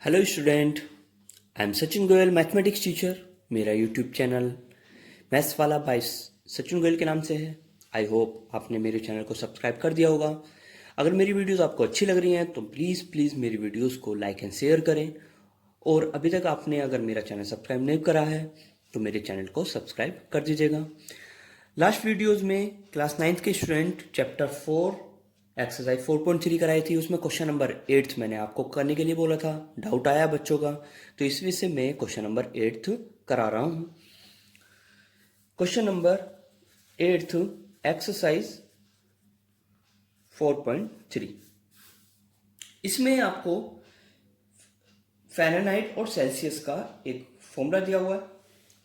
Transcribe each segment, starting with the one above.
Hello student, I am Sachin Goyal, mathematics teacher. मेरा YouTube channel maths वाला bye Sachin Goyal के नाम से है। आई होप आपने मेरे चैनल को सब्सक्राइब कर दिया होगा। अगर मेरी वीडियोस आपको अच्छी लग रही हैं तो प्लीज़ प्लीज़ मेरी वीडियोस को लाइक एंड शेयर करें। और अभी तक आपने अगर मेरा चैनल सब्सक्राइब नहीं करा है तो मेरे चैनल को सब्सक्राइब कर दीजिएगा। लास्ट वीडियोज़ में क्लास 9th के स्टूडेंट चैप्टर 4 एक्सरसाइज 4.3 कराई थी। उसमें क्वेश्चन नंबर 8 मैंने आपको करने के लिए बोला था। डाउट आया बच्चों का, तो इस विषय में क्वेश्चन नंबर 8 करा रहा हूं। Question number 8 exercise 4.3। इसमें आपको फ़ारेनहाइट और सेल्सियस का एक फॉर्मूला दिया हुआ है।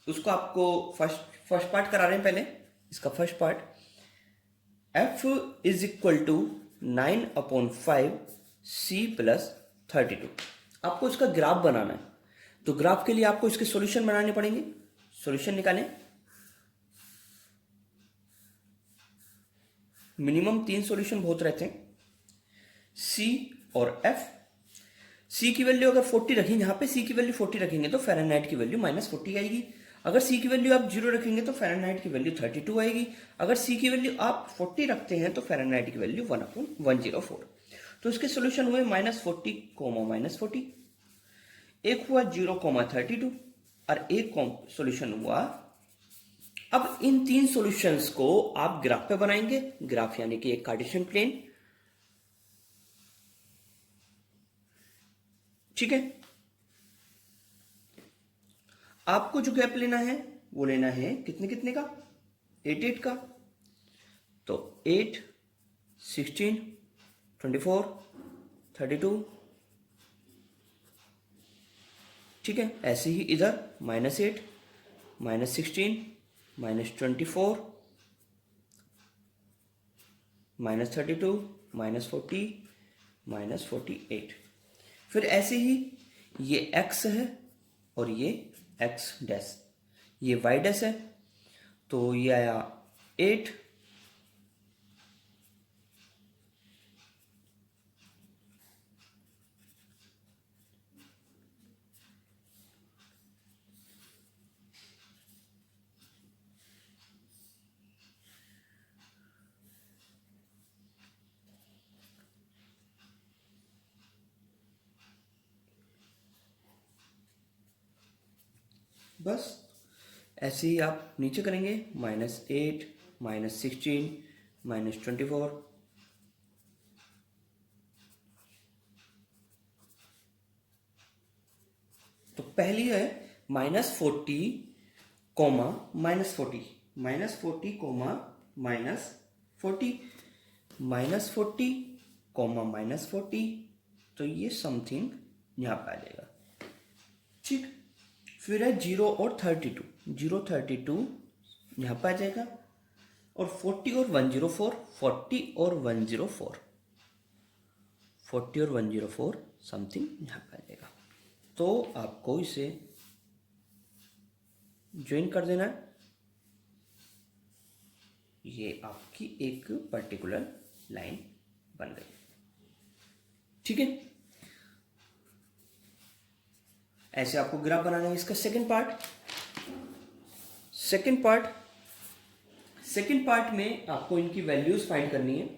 उसको आपको फर्स्ट पार्ट करा रहे हैं। पहले इसका first part, F is equal to 9/5 C plus 32। आपको इसका ग्राफ बनाना है, तो ग्राफ के लिए आपको इसके सॉल्यूशन बनाने पड़ेंगे। सॉल्यूशन निकालें। मिनिमम 3 सॉल्यूशन बहुत रहते हैं, C और F। C की वैल्यू अगर 40 रखेंगे, यहाँ पे C की वैल्यू 40 रखेंगे तो फ़ारेनहाइट की वैल्यू -40 आएगी। अगर C की वैल्यू आप 0 रखेंगे तो फ़ारेनहाइट की वैल्यू 32 आएगी। अगर C की वैल्यू आप 40 रखते हैं तो फ़ारेनहाइट की वैल्यू 1/104। तो इसके सोल्यूशन हुए -40, -40। एक हुआ 0,32 और एक सोल्यूशन हुआ। अब इन 3 सॉल्यूशंस को आप ग्राफ पे बनाएंगे। ग्राफ यानी कि एक कार्टेशियन प्लेन, ठीक है। आपको जो गैप लेना है वो लेना है कितने कितने का, 8 का। तो 8, 16, 24, 32, ठीक है। ऐसे ही इधर -8, -16, -24, -32, -40, -48। फिर ऐसे ही ये x है और ये x डैश, ये y डैश है। तो ये आया 8, बस ऐसे ही आप नीचे करेंगे। -8, -16, -24, तो पहली है -40, -40, -40, -40, -40, -40। तो ये समथिंग यहाँ पे आ जाएगा, ठीक। फिर है 0 और 32, 0, 32 यहाँ पे आ जाएगा। और 40 और 104, 40 और 104, 40 और 104 समथिंग यहाँ पे आ जाएगा। तो आपको इसे ज्वाइन कर देना है। ये आपकी एक पर्टिकुलर लाइन बन गई, ठीक है। ऐसे आपको ग्राफ बनाना है। इसका सेकंड पार्ट में आपको इनकी वैल्यूज फाइंड करनी है।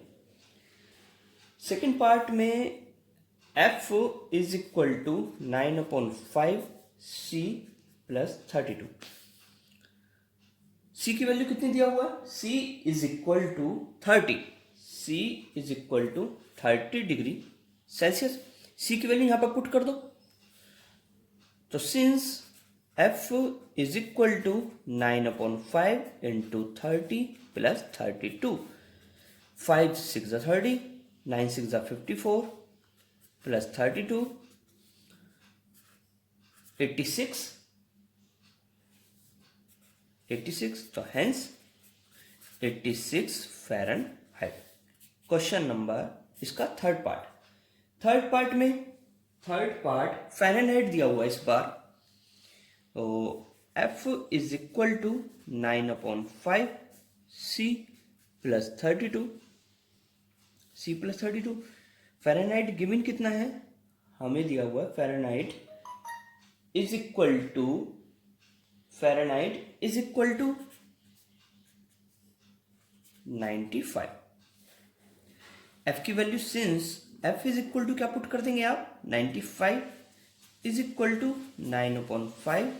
सेकंड पार्ट में F is equal to 9/5 C plus 32। C की वैल्यू कितनी दिया हुआ है, C is equal to 30, C is equal to 30 degree Celsius. C की वैल्यू यहां पर पुट कर दो। तो since F is equal to 9/5 into 30 plus 32, 5 6 30, 9 6 54 plus 32, 86, 86। तो हेंस 86 फ़ारेनहाइट। क्वेश्चन नंबर इसका थर्ड पार्ट फ़ारेनहाइट दिया हुआ है इस बार। तो F is equal to 9/5 C plus 32, C plus 32। Fahrenheit given कितना है, हमें दिया हुआ है Fahrenheit is equal to 95। F की value since F is equal to क्या पुट कर देंगे आप 95 is equal to 9/5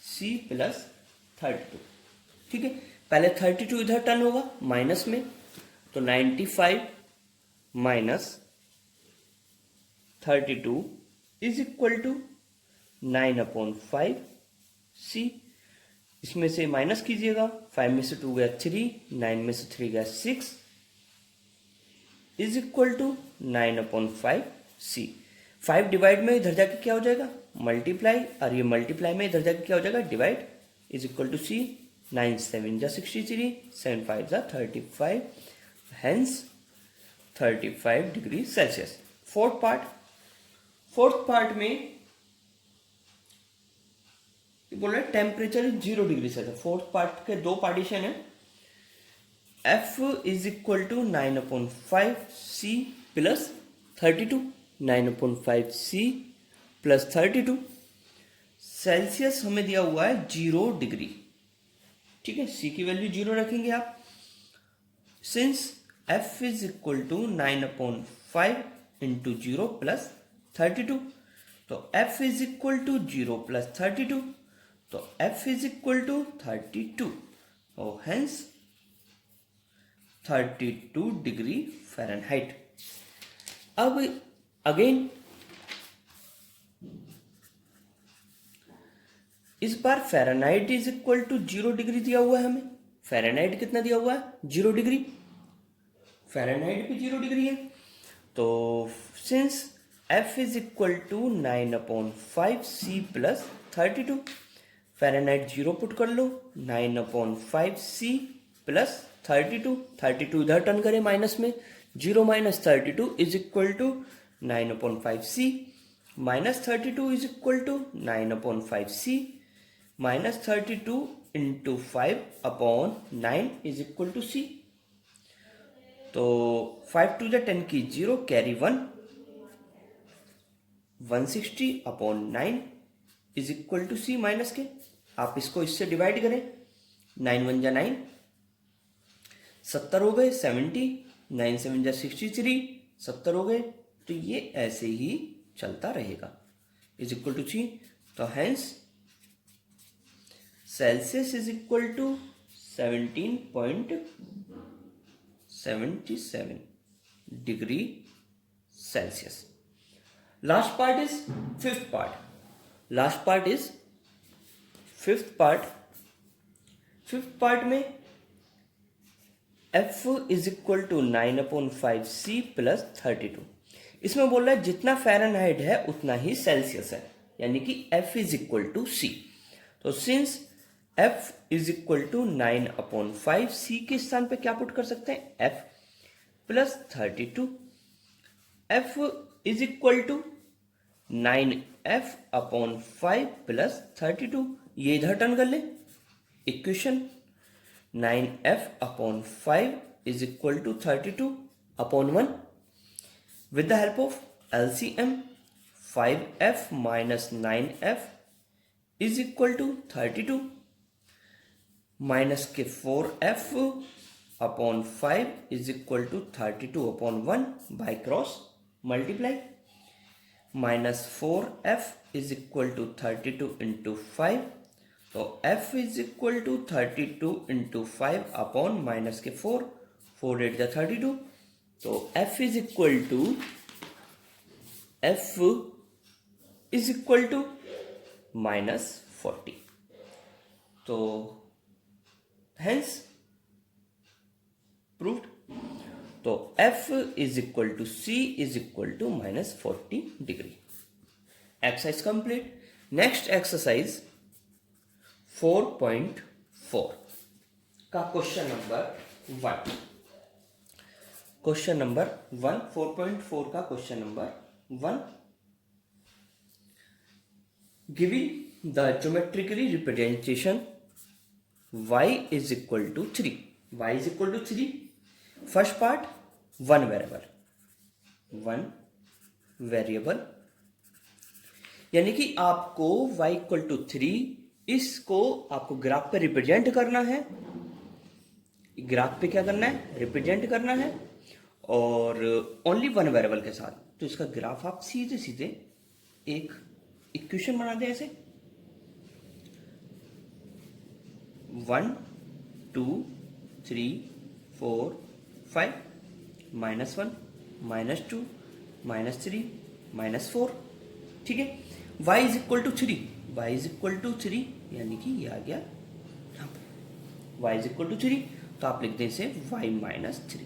C plus 32। ठीक है, पहले 32 इधर टर्न होगा माइनस में, तो 95 माइनस 32 इज इक्वल टू 9/5 सी। इसमें से माइनस कीजिएगा, 5 में से 2 गया 3, 9 में से 3 गया 6 is equal to 9/5 C. 5 divide में इधर जाके क्या हो जाएगा मल्टीप्लाई, और ये मल्टीप्लाई में इधर जाके क्या हो जाएगा divide, is equal to C. 9 7 जा 63, 7 5 जा 35, hence 35 degree Celsius. Fourth part में बोल रहे temperature 0 degree Celsius. Fourth part के दो पार्टीशन है, F is equal to 9/5 C plus 32, 9/5 C plus 32। Celsius हमें दिया हुआ है 0 डिग्री। ठीक है, सी की वैल्यू 0 रखेंगे आप। Since F is equal to 9/5 into 0 plus 32, तो F is equal to 0 plus 32, तो एफ इज इक्वल टू 32, और हेंस 32 डिग्री फ़ारेनहाइट। अब अगेन इस बार Fahrenheit is equal to 0 degree दिया हुआ है हमें। फ़ारेनहाइट कितना दिया हुआ है 0 डिग्री, फ़ारेनहाइट भी 0 डिग्री है। तो since F is equal to 9/5 C plus 32, Fahrenheit 0 put कर लो, 9/5 सी प्लस 32, 32 इधर टर्न करें माइनस में, 0 minus 32 is equal to 9/5 C, minus 32 is equal to 9/5 C, minus 32 into 5/9 is equal to C. तो 5 2 10 की 0 carry 1, 160/9 is equal to C minus के। आप इसको इससे डिवाइड करें, 9 1 जा 9, 70 हो गए 70, 9 7 जा 63, 70 हो गए। तो ये ऐसे ही चलता रहेगा, इज इक्वल टू सी। तो hence Celsius is equal to 17.77 degree Celsius. Last part is fifth part में F is equal to 9/5 C plus 32। इसमें बोल रहा है जितना फ़ारेनहाइट है उतना ही सेल्सियस है, यानी कि F is equal to C. तो since F is equal to 9/5 C के स्थान पे क्या पुट कर सकते हैं F plus 32, F is equal to 9f/5 plus 32। ये इधर टर्न कर ले, equation 9f/5 is equal to 32/1। With the help of LCM, 5f minus 9f is equal to 32, minus के 4f/5 is equal to 32/1 by cross multiply, minus 4f is equal to 32 into 5, तो f is equal to 32 into 5 upon minus के 4, 4 8 जा 32, तो f is equal to minus 40। तो hence proved. तो F is equal to C is equal to minus 40 degree. Exercise complete. Next exercise 4.4 का question number 1। 4.4 का question number 1। Giving the geometrically representation y is equal to 3। y is equal to 3। First part 1 variable यानी कि आपको y equal to 3 इसको आपको graph पे represent करना है, ग्राफ पे क्या करना है, रिप्रेजेंट करना है, और ओनली वन वेरिएबल के साथ। तो इसका ग्राफ आप सीधे सीधे एक इक्वेशन बना दें ऐसे, 1 2 3 4 5 -1 -2 -3 -4, ठीक है। y is equal to 3, y is equal to 3 यानी कि ये आ गया यहाँ पे y इज इक्वल टू 3, तो आप लिख दें इसे y -3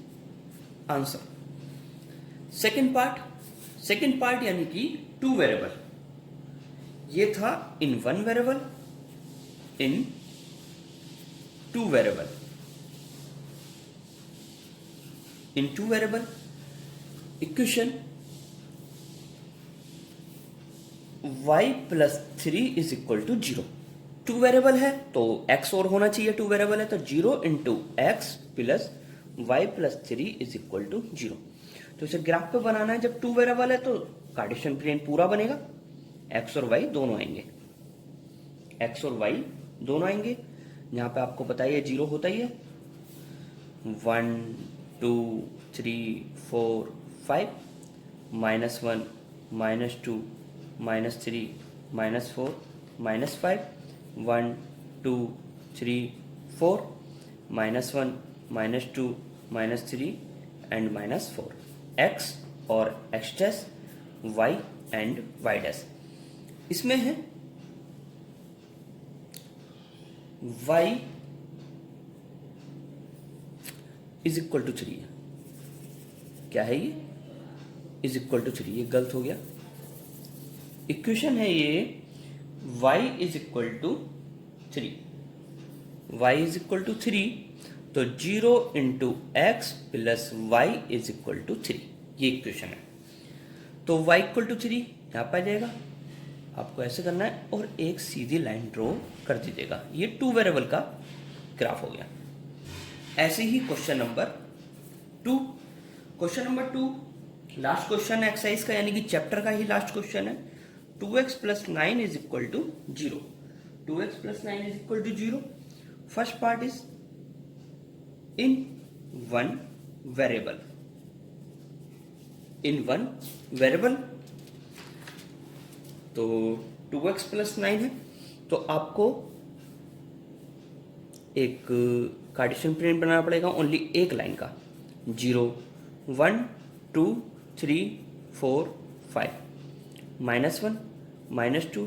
आंसर। सेकेंड पार्ट यानी कि 2 वेरिएबल, ये था in 1 variable, in 2 variable, in 2 variable equation y plus 3 is equal to 0। 2 variable है तो x और होना चाहिए, 2 वेरिएबल है तो 0 into x plus y plus 3 is equal to 0। तो इसे ग्राफ पे बनाना है, जब 2 वेरिएबल है तो कार्टेशियन प्लेन पूरा बनेगा, x और y दोनों आएंगे, x और y दोनों आएंगे। यहाँ पे आपको पता ही है 0 होता ही है, 1 2 3 4 5 -1 -2 -3 -4 -5 1 2 3 4 -1 -2 -3 एंड -4, x और x dash, y and y dash. इसमें है y इज इक्वल टू 3 है, क्या है ये, इज इक्वल टू 3, ये गलत हो गया। इक्वेशन है ये y is equal to 3, y is equal to 3, तो 0 into x plus y is equal to 3, ये इक्वेशन है। तो y इक्वल टू 3 यहाँ पर आ जाएगा, आपको ऐसे करना है और एक सीधी लाइन ड्रॉ कर दीजिएगा, ये 2 वेरिएबल का ग्राफ हो गया। ऐसे ही question number 2, last question exercise का, यानी कि चैप्टर का ही लास्ट क्वेश्चन है। 2x plus 9 is equal to 0, 2x plus 9 is equal to 0। First part is in one variable, in one variable, तो 2x प्लस 9 है, तो आपको एक कार्टेशियन प्लेन बनाना पड़ेगा ओनली एक लाइन का, 0 1 2 3 4 5 -1 -2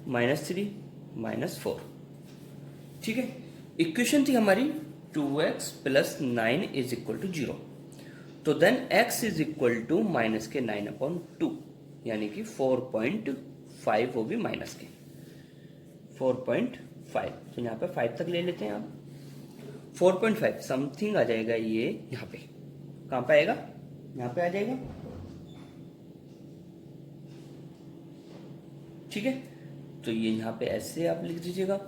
-3 -4, ठीक है। इक्वेशन थी हमारी 2x plus 9 is equal to 0, तो then x is equal to minus के 9/2, यानी कि 4.5 वो भी माइनस के 4.5, तो यहाँ पे 5 तक ले लेते हैं आप, 4.5 समथिंग आ जाएगा ये, यहाँ पे कहाँ पे आएगा, यहाँ पे आ जाएगा, ठीक है। तो ये यहाँ पे ऐसे आप लिख दीजिएगा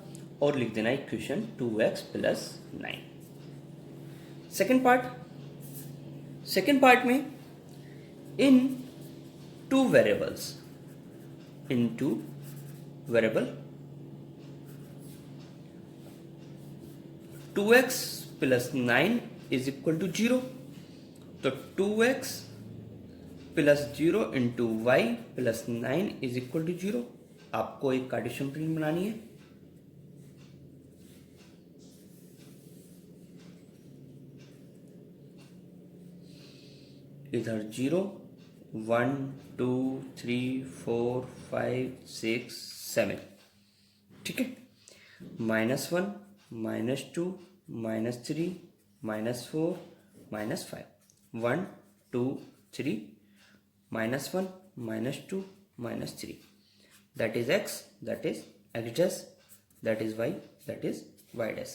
और लिख देना equation 2x plus 9। Second part में in 2 variables, in 2 variable 2x plus 9 is equal to 0, तो 2x plus 0 into y plus 9 is equal to 0। आपको एक कार्टेशियन प्लेन बनानी है, इधर 0 1 2 3 4 5 6 7, ठीक है, -1 -2 -3 -4 -5 1 2 3 -1 -2 -3, that is x, that is x dash, that is y, that is y dash।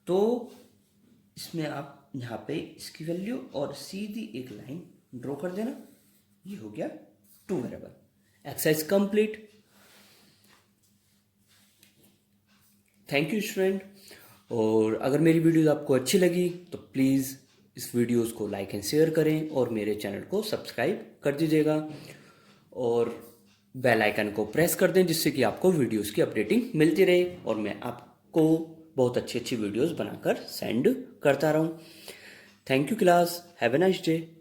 तो इसमें आप यहाँ पे इसकी वैल्यू और सीधी एक लाइन ड्रॉ कर देना, ये हो गया 2 variable. Exercise complete. Thank you student, और अगर मेरी वीडियोस आपको अच्छी लगी तो प्लीज़ इस वीडियोस को लाइक एंड शेयर करें और मेरे चैनल को सब्सक्राइब कर दीजिएगा। और बेल आइकन को प्रेस कर दें, जिससे कि आपको वीडियोस की अपडेटिंग मिलती रहे और मैं आपको बहुत अच्छी अच्छी वीडियोस बनाकर सेंड करता रहूं। Thank you class, have a nice day.